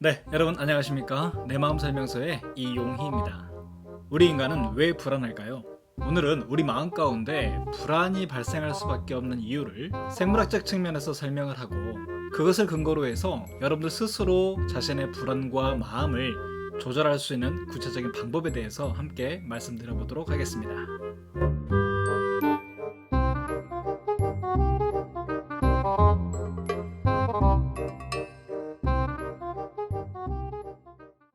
네, 여러분 안녕하십니까? 내 마음 설명서의 이용희입니다. 우리 인간은 왜 불안할까요? 오늘은 우리 마음 가운데 불안이 발생할 수밖에 없는 이유를 생물학적 측면에서 설명을 하고, 그것을 근거로 해서 여러분들 스스로 자신의 불안과 마음을 조절할 수 있는 구체적인 방법에 대해서 함께 말씀드려 보도록 하겠습니다.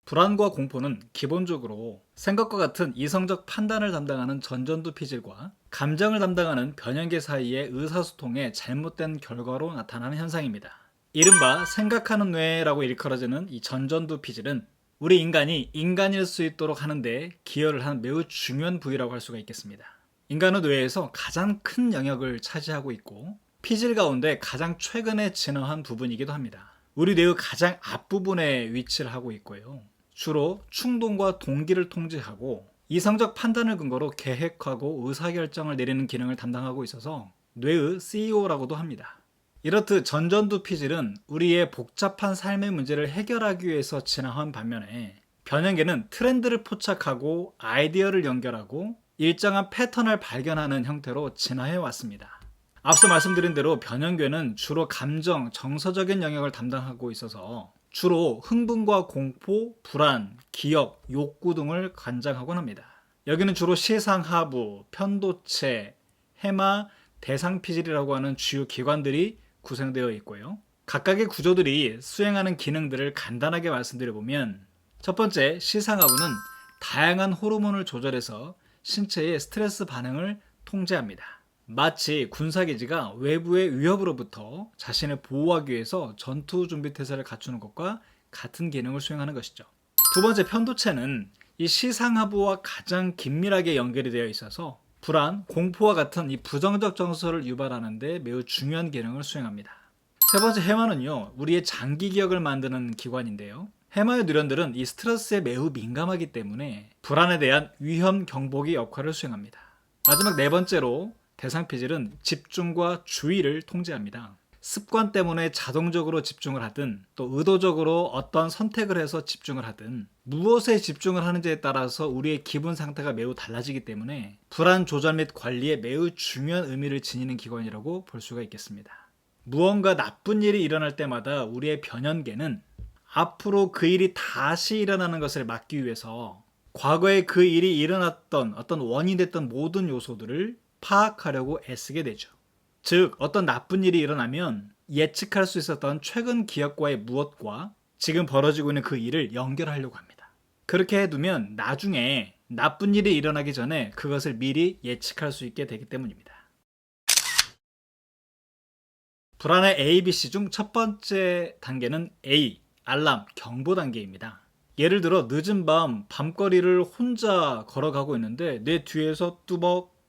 불안과 공포는 기본적으로 생각과 같은 이성적 판단을 담당하는 전전두 피질과 감정을 담당하는 변형계 사이의 의사소통의 잘못된 결과로 나타나는 현상입니다. 이른바 생각하는 뇌라고 일컬어지는 이 전전두 피질은 우리 인간이 인간일 수 있도록 하는데 기여를 한 매우 중요한 부위라고 할 수가 있겠습니다. 인간의 뇌에서 가장 큰 영역을 차지하고 있고, 피질 가운데 가장 최근에 진화한 부분이기도 합니다. 우리 뇌의 가장 앞부분에 위치를 하고 있고요. 주로 충동과 동기를 통제하고 이성적 판단을 근거로 계획하고 의사결정을 내리는 기능을 담당하고 있어서 뇌의 CEO라고도 합니다. 이렇듯 전전두 피질은 우리의 복잡한 삶의 문제를 해결하기 위해서 진화한 반면에, 변형계는 트렌드를 포착하고 아이디어를 연결하고 일정한 패턴을 발견하는 형태로 진화해 왔습니다. 앞서 말씀드린 대로 변형계는 주로 감정, 정서적인 영역을 담당하고 있어서 주로 흥분과 공포, 불안, 기억, 욕구 등을 관장하곤 합니다. 여기는 주로 시상하부, 편도체, 해마, 대상피질이라고 하는 주요 기관들이 구성되어 있고요. 각각의 구조들이 수행하는 기능들을 간단하게 말씀드려보면, 첫 번째, 시상하부는 다양한 호르몬을 조절해서 신체의 스트레스 반응을 통제합니다. 마치 군사기지가 외부의 위협으로부터 자신을 보호하기 위해서 전투 준비 태세를 갖추는 것과 같은 기능을 수행하는 것이죠. 두 번째, 편도체는 이 시상하부와 가장 긴밀하게 연결이 되어 있어서 불안, 공포와 같은 이 부정적 정서를 유발하는 데 매우 중요한 기능을 수행합니다. 세 번째, 해마는요, 우리의 장기 기억을 만드는 기관인데요. 해마의 누련들은 이 스트레스에 매우 민감하기 때문에 불안에 대한 위험 경보기 역할을 수행합니다. 마지막 네 번째로, 대상피질은 집중과 주의를 통제합니다. 습관 때문에 자동적으로 집중을 하든 또 의도적으로 어떤 선택을 해서 집중을 하든 무엇에 집중을 하는지에 따라서 우리의 기분 상태가 매우 달라지기 때문에 불안 조절 및 관리에 매우 중요한 의미를 지니는 기관이라고 볼 수가 있겠습니다. 무언가 나쁜 일이 일어날 때마다 우리의 변연계는 앞으로 그 일이 다시 일어나는 것을 막기 위해서 과거에 그 일이 일어났던 어떤 원인이 됐던 모든 요소들을 파악하려고 애쓰게 되죠. 즉, 어떤 나쁜 일이 일어나면 예측할 수 있었던 최근 기억과의 무엇과 지금 벌어지고 있는 그 일을 연결하려고 합니다. 그렇게 해두면 나중에 나쁜 일이 일어나기 전에 그것을 미리 예측할 수 있게 되기 때문입니다. 불안의 ABC 중 첫 번째 단계는 A, 알람, 경보 단계입니다. 예를 들어 늦은 밤거리를 혼자 걸어가고 있는데 내 뒤에서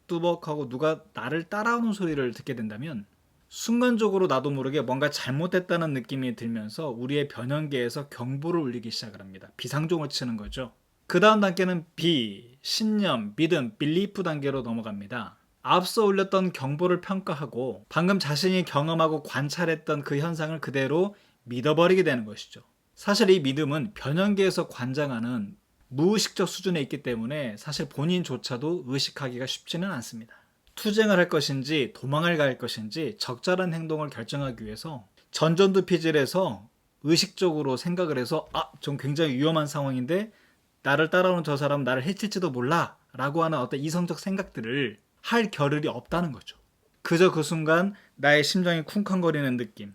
뚜벅하고 누가 나를 따라오는 소리를 듣게 된다면 순간적으로 나도 모르게 뭔가 잘못됐다는 느낌이 들면서 우리의 변형계에서 경보를 울리기 시작을 합니다. 비상종을 치는 거죠. 그 다음 단계는 B, 신념, 믿음, 빌리프 단계로 넘어갑니다. 앞서 울렸던 경보를 평가하고 방금 자신이 경험하고 관찰했던 그 현상을 그대로 믿어버리게 되는 것이죠. 사실 이 믿음은 변형계에서 관장하는 무의식적 수준에 있기 때문에 사실 본인조차도 의식하기가 쉽지는 않습니다. 투쟁을 할 것인지 도망을 갈 것인지 적절한 행동을 결정하기 위해서 전전두 피질에서 의식적으로 생각을 해서 좀 굉장히 위험한 상황인데 나를 따라오는 저 사람은 나를 해칠지도 몰라 라고 하는 어떤 이성적 생각들을 할 겨를이 없다는 거죠. 그저 그 순간 나의 심장이 쿵쾅거리는 느낌,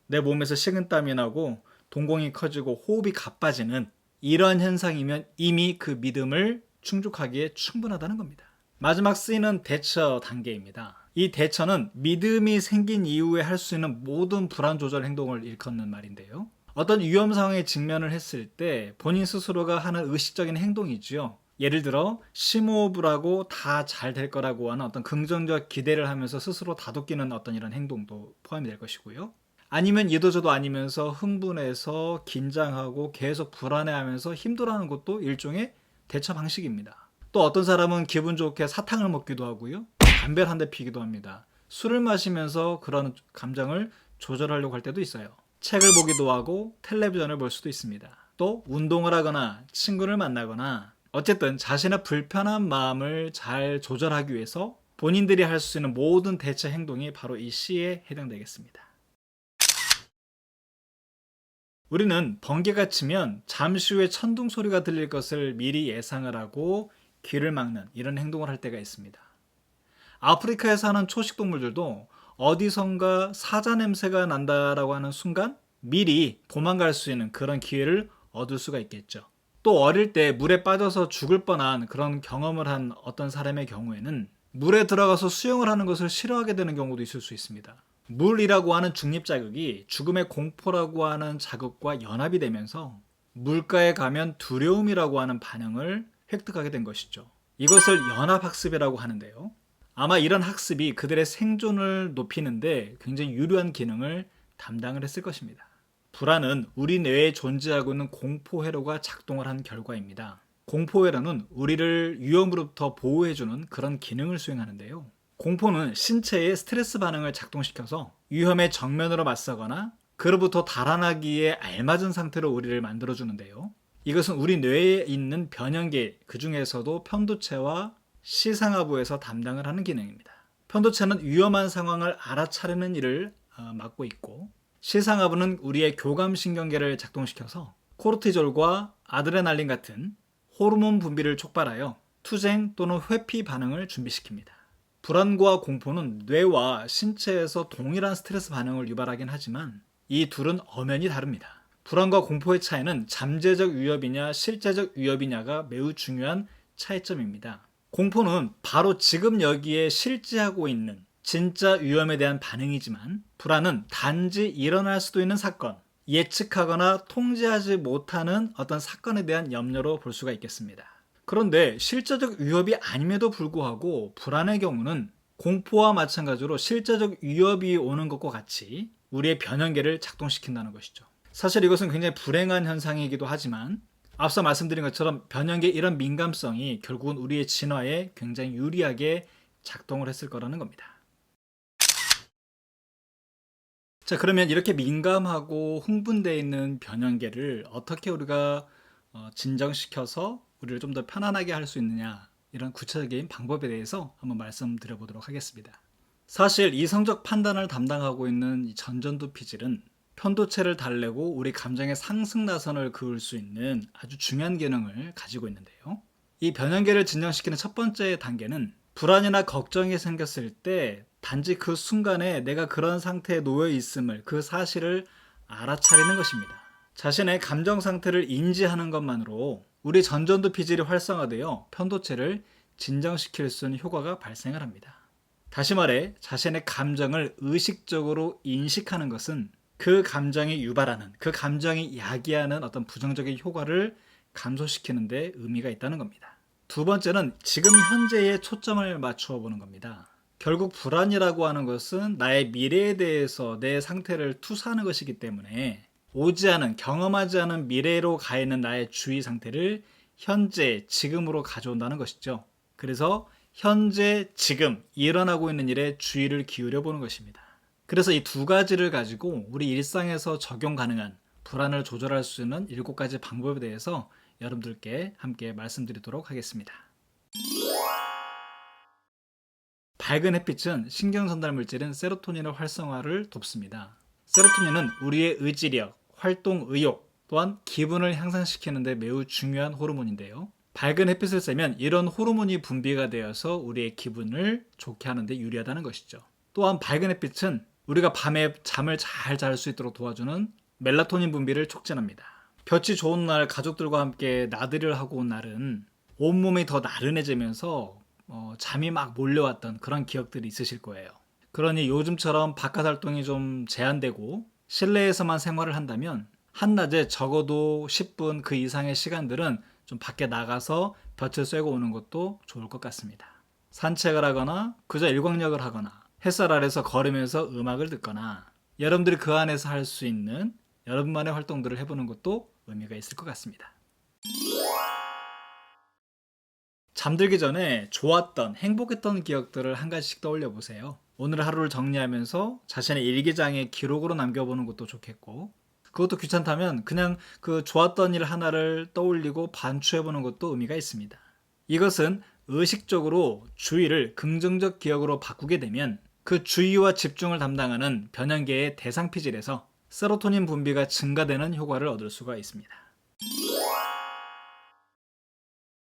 내 몸에서 식은땀이 나고 동공이 커지고 호흡이 가빠지는 이런 현상이면 이미 그 믿음을 충족하기에 충분하다는 겁니다. 마지막 C는 대처 단계입니다. 이 대처는 믿음이 생긴 이후에 할 수 있는 모든 불안 조절 행동을 일컫는 말인데요. 어떤 위험 상황에 직면을 했을 때 본인 스스로가 하는 의식적인 행동이지요. 예를 들어 심호흡을 하고 다 잘 될 거라고 하는 어떤 긍정적 기대를 하면서 스스로 다독이는 어떤 이런 행동도 포함이 될 것이고요. 아니면 이도저도 아니면서 흥분해서 긴장하고 계속 불안해하면서 힘들어하는 것도 일종의 대처 방식입니다. 또 어떤 사람은 기분 좋게 사탕을 먹기도 하고요. 담배를 한 대 피기도 합니다. 술을 마시면서 그런 감정을 조절하려고 할 때도 있어요. 책을 보기도 하고 텔레비전을 볼 수도 있습니다. 또 운동을 하거나 친구를 만나거나 어쨌든 자신의 불편한 마음을 잘 조절하기 위해서 본인들이 할 수 있는 모든 대체 행동이 바로 이 시에 해당되겠습니다. 우리는 번개가 치면 잠시 후에 천둥 소리가 들릴 것을 미리 예상을 하고 귀를 막는 이런 행동을 할 때가 있습니다. 아프리카에 사는 초식동물들도 어디선가 사자 냄새가 난다라고 하는 순간 미리 도망갈 수 있는 그런 기회를 얻을 수가 있겠죠. 또 어릴 때 물에 빠져서 죽을 뻔한 그런 경험을 한 어떤 사람의 경우에는 물에 들어가서 수영을 하는 것을 싫어하게 되는 경우도 있을 수 있습니다. 물이라고 하는 중립자극이 죽음의 공포라고 하는 자극과 연합이 되면서 물가에 가면 두려움이라고 하는 반응을 획득하게 된 것이죠. 이것을 연합학습이라고 하는데요. 아마 이런 학습이 그들의 생존을 높이는데 굉장히 유리한 기능을 담당을 했을 것입니다. 불안은 우리 뇌에 존재하고 있는 공포회로가 작동을 한 결과입니다. 공포회로는 우리를 위험으로부터 보호해주는 그런 기능을 수행하는데요. 공포는 신체의 스트레스 반응을 작동시켜서 위험에 정면으로 맞서거나 그로부터 달아나기에 알맞은 상태로 우리를 만들어주는데요. 이것은 우리 뇌에 있는 변형계, 그 중에서도 편도체와 시상하부에서 담당을 하는 기능입니다. 편도체는 위험한 상황을 알아차리는 일을 맡고 있고, 시상하부는 우리의 교감신경계를 작동시켜서 코르티졸과 아드레날린 같은 호르몬 분비를 촉발하여 투쟁 또는 회피 반응을 준비시킵니다. 불안과 공포는 뇌와 신체에서 동일한 스트레스 반응을 유발하긴 하지만 이 둘은 엄연히 다릅니다. 불안과 공포의 차이는 잠재적 위협이냐 실제적 위협이냐가 매우 중요한 차이점입니다. 공포는 바로 지금 여기에 실제하고 있는 진짜 위험에 대한 반응이지만 불안은 단지 일어날 수도 있는 사건, 예측하거나 통제하지 못하는 어떤 사건에 대한 염려로 볼 수가 있겠습니다. 그런데 실제적 위협이 아님에도 불구하고 불안의 경우는 공포와 마찬가지로 실제적 위협이 오는 것과 같이 우리의 변형계를 작동시킨다는 것이죠. 사실 이것은 굉장히 불행한 현상이기도 하지만 앞서 말씀드린 것처럼 변형계의 이런 민감성이 결국은 우리의 진화에 굉장히 유리하게 작동을 했을 거라는 겁니다. 자, 그러면 이렇게 민감하고 흥분되어 있는 변형계를 어떻게 우리가 진정시켜서 우리를 좀 더 편안하게 할 수 있느냐, 이런 구체적인 방법에 대해서 한번 말씀드려 보도록 하겠습니다. 사실 이성적 판단을 담당하고 있는 이 전전두 피질은 편도체를 달래고 우리 감정의 상승 나선을 그을 수 있는 아주 중요한 기능을 가지고 있는데요. 이 변형계를 진정시키는 첫 번째 단계는 불안이나 걱정이 생겼을 때 단지 그 순간에 내가 그런 상태에 놓여 있음을, 그 사실을 알아차리는 것입니다. 자신의 감정 상태를 인지하는 것만으로 우리 전전두 피질이 활성화되어 편도체를 진정시킬 수 있는 효과가 발생을 합니다. 다시 말해 자신의 감정을 의식적으로 인식하는 것은 그 감정이 유발하는, 그 감정이 야기하는 어떤 부정적인 효과를 감소시키는 데 의미가 있다는 겁니다. 두 번째는 지금 현재에 초점을 맞추어 보는 겁니다. 결국 불안이라고 하는 것은 나의 미래에 대해서 내 상태를 투사하는 것이기 때문에 오지 않은, 경험하지 않은 미래로 가 있는 나의 주의 상태를 현재, 지금으로 가져온다는 것이죠. 그래서 현재, 지금 일어나고 있는 일에 주의를 기울여 보는 것입니다. 그래서 이 두 가지를 가지고 우리 일상에서 적용 가능한 불안을 조절할 수 있는 7가지 방법에 대해서 여러분들께 함께 말씀드리도록 하겠습니다. 밝은 햇빛은 신경 전달 물질인 세로토닌의 활성화를 돕습니다. 세로토닌은 우리의 의지력, 활동 의욕, 또한 기분을 향상시키는 데 매우 중요한 호르몬인데요. 밝은 햇빛을 쐬면 이런 호르몬이 분비가 되어서 우리의 기분을 좋게 하는 데 유리하다는 것이죠. 또한 밝은 햇빛은 우리가 밤에 잠을 잘 잘 수 있도록 도와주는 멜라토닌 분비를 촉진합니다. 볕이 좋은 날 가족들과 함께 나들이를 하고 온 날은 온몸이 더 나른해지면서 잠이 막 몰려왔던 그런 기억들이 있으실 거예요. 그러니 요즘처럼 바깥 활동이 좀 제한되고 실내에서만 생활을 한다면 한낮에 적어도 10분 그 이상의 시간들은 좀 밖에 나가서 볕을 쐬고 오는 것도 좋을 것 같습니다. 산책을 하거나 그저 일광욕을 하거나 햇살 아래서 걸으면서 음악을 듣거나 여러분들이 그 안에서 할 수 있는 여러분만의 활동들을 해보는 것도 의미가 있을 것 같습니다. 잠들기 전에 좋았던, 행복했던 기억들을 한 가지씩 떠올려 보세요. 오늘 하루를 정리하면서 자신의 일기장에 기록으로 남겨보는 것도 좋겠고, 그것도 귀찮다면 그냥 그 좋았던 일 하나를 떠올리고 반추해보는 것도 의미가 있습니다. 이것은 의식적으로 주의를 긍정적 기억으로 바꾸게 되면 그 주의와 집중을 담당하는 변형계의 대상 피질에서 세로토닌 분비가 증가되는 효과를 얻을 수가 있습니다.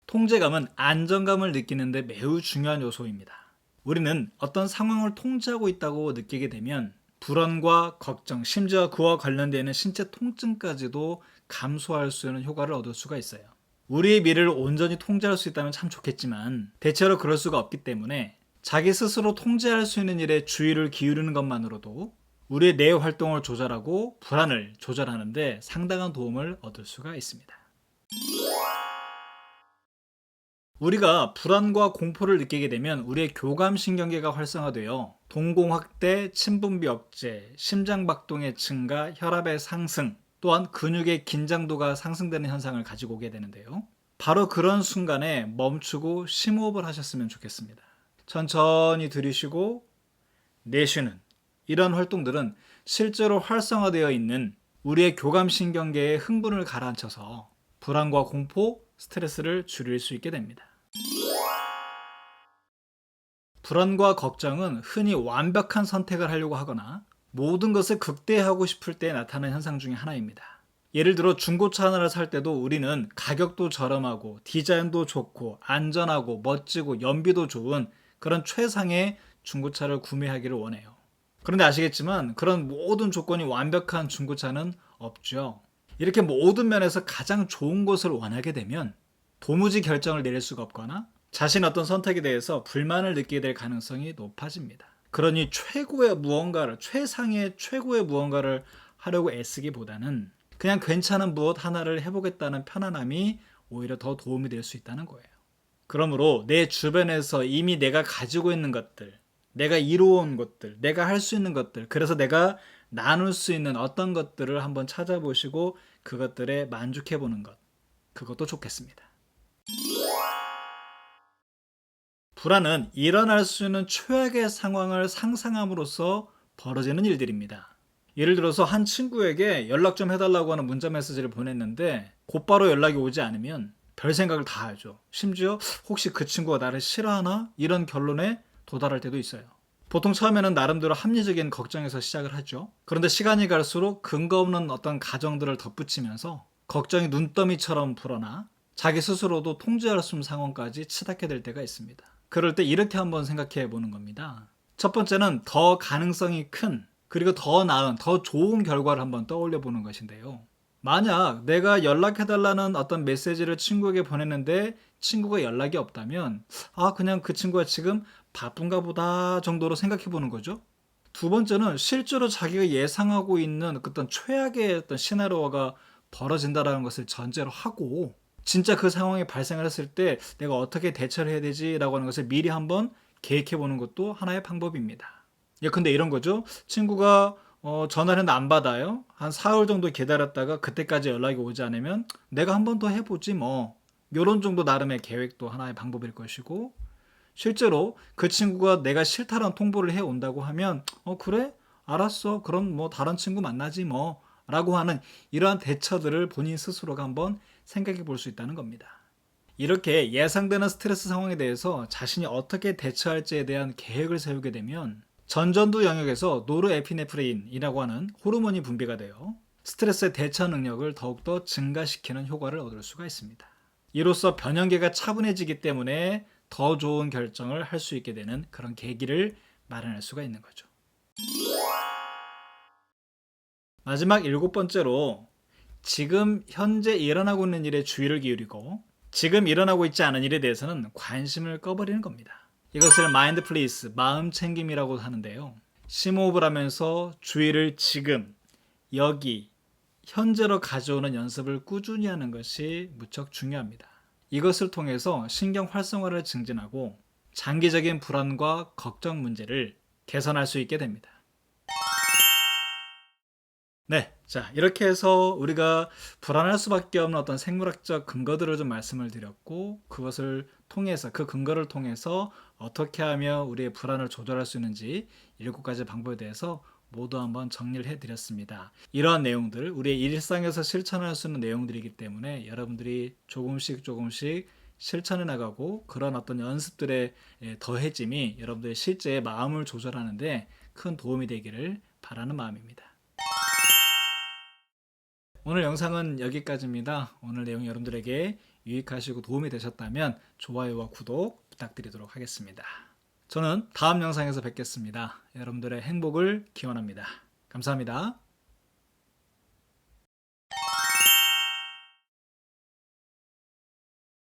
통제감은 안정감을 느끼는데 매우 중요한 요소입니다. 우리는 어떤 상황을 통제하고 있다고 느끼게 되면 불안과 걱정, 심지어 그와 관련되는 신체 통증까지도 감소할 수 있는 효과를 얻을 수가 있어요. 우리의 미래를 온전히 통제할 수 있다면 참 좋겠지만 대체로 그럴 수가 없기 때문에 자기 스스로 통제할 수 있는 일에 주의를 기울이는 것만으로도 우리의 뇌 활동을 조절하고 불안을 조절하는데 상당한 도움을 얻을 수가 있습니다. 우리가 불안과 공포를 느끼게 되면 우리의 교감신경계가 활성화되어 동공확대, 침분비 억제, 심장박동의 증가, 혈압의 상승, 또한 근육의 긴장도가 상승되는 현상을 가지고 오게 되는데요. 바로 그런 순간에 멈추고 심호흡을 하셨으면 좋겠습니다. 천천히 들이쉬고 내쉬는 이런 활동들은 실제로 활성화되어 있는 우리의 교감신경계의 흥분을 가라앉혀서 불안과 공포, 스트레스를 줄일 수 있게 됩니다. 불안과 걱정은 흔히 완벽한 선택을 하려고 하거나 모든 것을 극대화하고 싶을 때 나타나는 현상 중에 하나입니다. 예를 들어 중고차 하나를 살 때도 우리는 가격도 저렴하고 디자인도 좋고 안전하고 멋지고 연비도 좋은 그런 최상의 중고차를 구매하기를 원해요. 그런데 아시겠지만 그런 모든 조건이 완벽한 중고차는 없죠. 이렇게 모든 면에서 가장 좋은 것을 원하게 되면 도무지 결정을 내릴 수가 없거나 자신의 어떤 선택에 대해서 불만을 느끼게 될 가능성이 높아집니다. 그러니 최고의 무언가를, 최상의 최고의 무언가를 하려고 애쓰기보다는 그냥 괜찮은 무엇 하나를 해보겠다는 편안함이 오히려 더 도움이 될 수 있다는 거예요. 그러므로 내 주변에서 이미 내가 가지고 있는 것들, 내가 이루어온 것들, 내가 할 수 있는 것들, 그래서 내가 나눌 수 있는 어떤 것들을 한번 찾아보시고 그것들에 만족해보는 것, 그것도 좋겠습니다. 불안은 일어날 수 있는 최악의 상황을 상상함으로써 벌어지는 일들입니다. 예를 들어서 한 친구에게 연락 좀 해달라고 하는 문자 메시지를 보냈는데 곧바로 연락이 오지 않으면 별 생각을 다 하죠. 심지어 혹시 그 친구가 나를 싫어하나? 이런 결론에 도달할 때도 있어요. 보통 처음에는 나름대로 합리적인 걱정에서 시작을 하죠. 그런데 시간이 갈수록 근거 없는 어떤 가정들을 덧붙이면서 걱정이 눈더미처럼 불어나 자기 스스로도 통제할 수 없는 상황까지 치닫게 될 때가 있습니다. 그럴 때 이렇게 한번 생각해 보는 겁니다. 첫 번째는 더 가능성이 큰 그리고 더 나은, 더 좋은 결과를 한번 떠올려 보는 것인데요. 만약 내가 연락해달라는 어떤 메시지를 친구에게 보냈는데 친구가 연락이 없다면 그냥 그 친구가 지금 바쁜가 보다 정도로 생각해 보는 거죠. 두 번째는 실제로 자기가 예상하고 있는 어떤 최악의 어떤 시나리오가 벌어진다는 것을 전제로 하고 진짜 그 상황이 발생을 했을 때 내가 어떻게 대처를 해야 되지라고 하는 것을 미리 한번 계획해 보는 것도 하나의 방법입니다. 예, 근데 이런 거죠. 친구가 전화를 했는데 안 받아요. 한 사흘 정도 기다렸다가 그때까지 연락이 오지 않으면 내가 한 번 더 해보지 뭐. 요런 정도 나름의 계획도 하나의 방법일 것이고 실제로 그 친구가 내가 싫다는 통보를 해온다고 하면 그래? 알았어. 그럼 뭐 다른 친구 만나지 뭐. 라고 하는 이러한 대처들을 본인 스스로가 한번 생각해 볼 수 있다는 겁니다. 이렇게 예상되는 스트레스 상황에 대해서 자신이 어떻게 대처할지에 대한 계획을 세우게 되면 전전두 영역에서 노르에피네프린이라고 하는 호르몬이 분비가 되어 스트레스의 대처 능력을 더욱더 증가시키는 효과를 얻을 수가 있습니다. 이로써 변형계가 차분해지기 때문에 더 좋은 결정을 할 수 있게 되는 그런 계기를 마련할 수가 있는 거죠. 마지막 7번째로 지금 현재 일어나고 있는 일에 주의를 기울이고 지금 일어나고 있지 않은 일에 대해서는 관심을 꺼버리는 겁니다. 이것을 마인드풀리스, 마음 챙김이라고 하는데요. 심호흡을 하면서 주의를 지금, 여기, 현재로 가져오는 연습을 꾸준히 하는 것이 무척 중요합니다. 이것을 통해서 신경 활성화를 증진하고 장기적인 불안과 걱정 문제를 개선할 수 있게 됩니다. 네. 자, 이렇게 해서 우리가 불안할 수밖에 없는 어떤 생물학적 근거들을 좀 말씀을 드렸고, 그것을 통해서, 그 근거를 통해서 어떻게 하면 우리의 불안을 조절할 수 있는지 7가지 방법에 대해서 모두 한번 정리를 해드렸습니다. 이러한 내용들, 우리의 일상에서 실천할 수 있는 내용들이기 때문에 여러분들이 조금씩 조금씩 실천해 나가고 그런 어떤 연습들의 더해짐이 여러분들의 실제 마음을 조절하는데 큰 도움이 되기를 바라는 마음입니다. 오늘 영상은 여기까지입니다. 오늘 내용이 여러분들에게 유익하시고 도움이 되셨다면 좋아요와 구독 부탁드리도록 하겠습니다. 저는 다음 영상에서 뵙겠습니다. 여러분들의 행복을 기원합니다. 감사합니다.